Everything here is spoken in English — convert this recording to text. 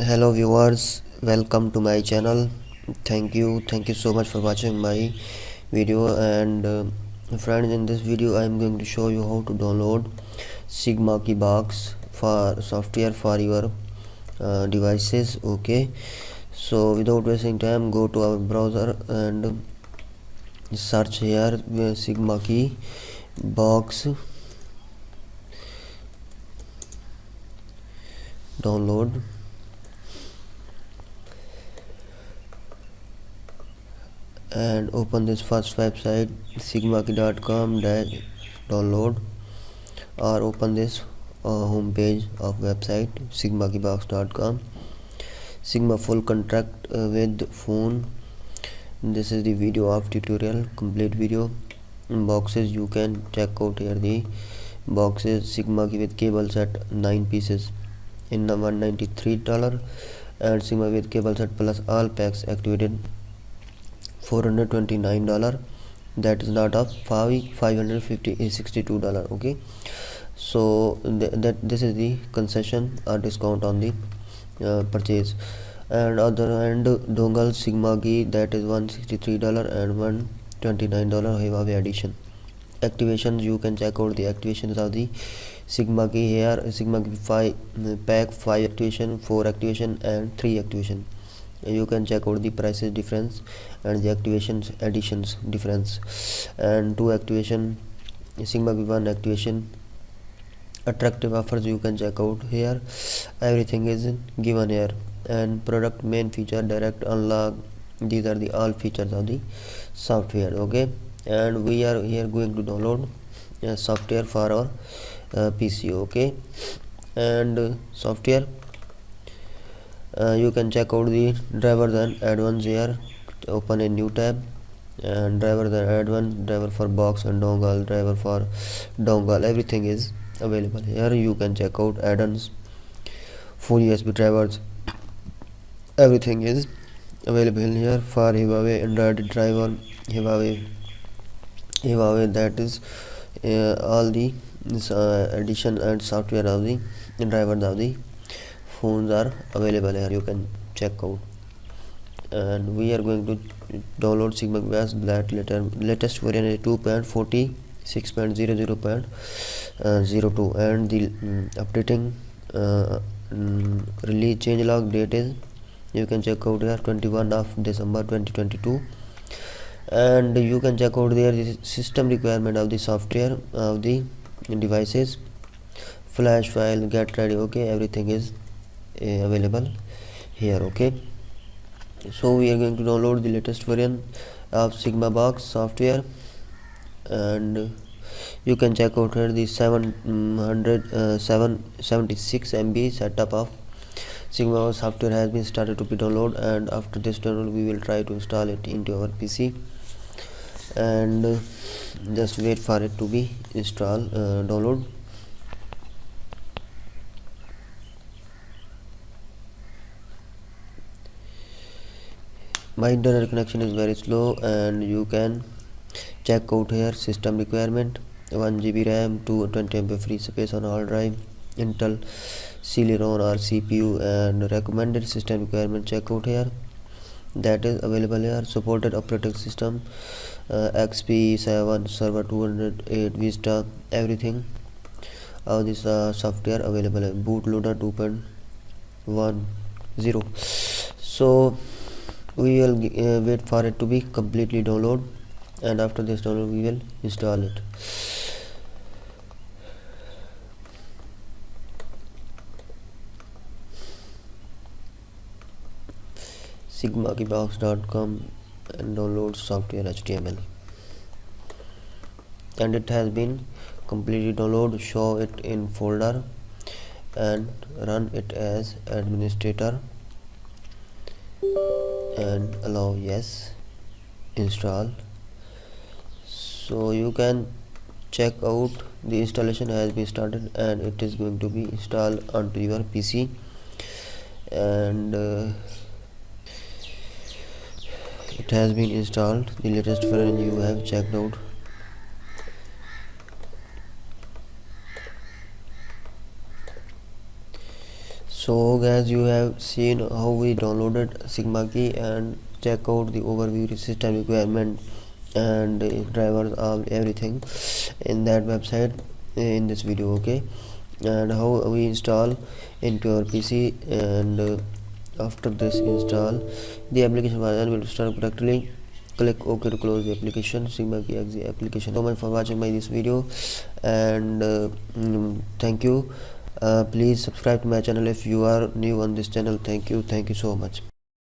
Hello viewers, welcome to my channel. Thank you so much for watching my video. And friends, in this video I am going to show you how to download Sigmakey box for software for your devices. Okay, so without wasting time, go to our browser and search here Sigmakey box download, and open this first website sigmakey.com/download, or open this home page of website sigmakeybox.com. Sigma full contract with phone. This is the video of tutorial, complete video. Boxes you can check out here. The boxes Sigmakey with cable set 9 pieces in $193, and Sigma with cable set plus all packs activated $429. That is not of huawei $562. Okay, so this is the concession or discount on the purchase. And other hand, dongle Sigmakey, that is $163 and $129 huawei edition. Activations, you can check out the activations of the Sigmakey here. Sigmakey 5 pack 5 activation, 4 activation and 3 activation. You can check out the prices difference and the activations additions difference. And 2 activation Sigmakey 1 activation. Attractive offers, you can check out here. Everything is given here. And product main feature, direct unlock, these are the all features of the software. Okay, and we are here going to download software for our PC. Okay, and software, you can check out the drivers and add-ons here. Open a new tab, and drivers and add-on, driver for box and dongle, driver for dongle, everything is available here. You can check out add-ons, full USB drivers, everything is available here. For huawei Android driver, huawei that is all the addition and software of the drivers of the phones are available here. You can check out. And we are going to download Sigmakey as that latest version is 2.46.00.02, and the updating release changelog date is, you can check out here, 21 of December 2022. And you can check out there the system requirement of the software of the devices, flash file, get ready. Okay, everything is available here. Okay, so we are going to download the latest version of Sigma box software, and you can check out here the 776 MB setup of Sigma software has been started to be downloaded. And after this download, we will try to install it into our PC, and just wait for it to be installed, download. My internet connection is very slow, and you can check out here system requirement: 1 GB RAM, 220 MB free space on hard drive, Intel Celeron or CPU, and recommended system requirement, check out here, that is available here. Supported operating system XP7, server 208, Vista, everything of this software available. Bootloader 2.10. So we will wait for it to be completely download, and after this download we will install it. sigmakeybox.com and download software HTML, and it has been completely downloaded. Show it in folder and run it as administrator, and allow yes, install. So you can check out the installation has been started, and it is going to be installed onto your PC. And it has been installed, the latest version you have checked out. So guys, you have seen how we downloaded Sigmakey and check out the overview, system requirement, and drivers, all everything in that website in this video, okay? And how we install into our PC, and after this install, the application version will start correctly. Click OK to close the application. Sigmakey exe application. So much for watching my this video, and thank you. Please subscribe to my channel if you are new on this channel. Thank you so much.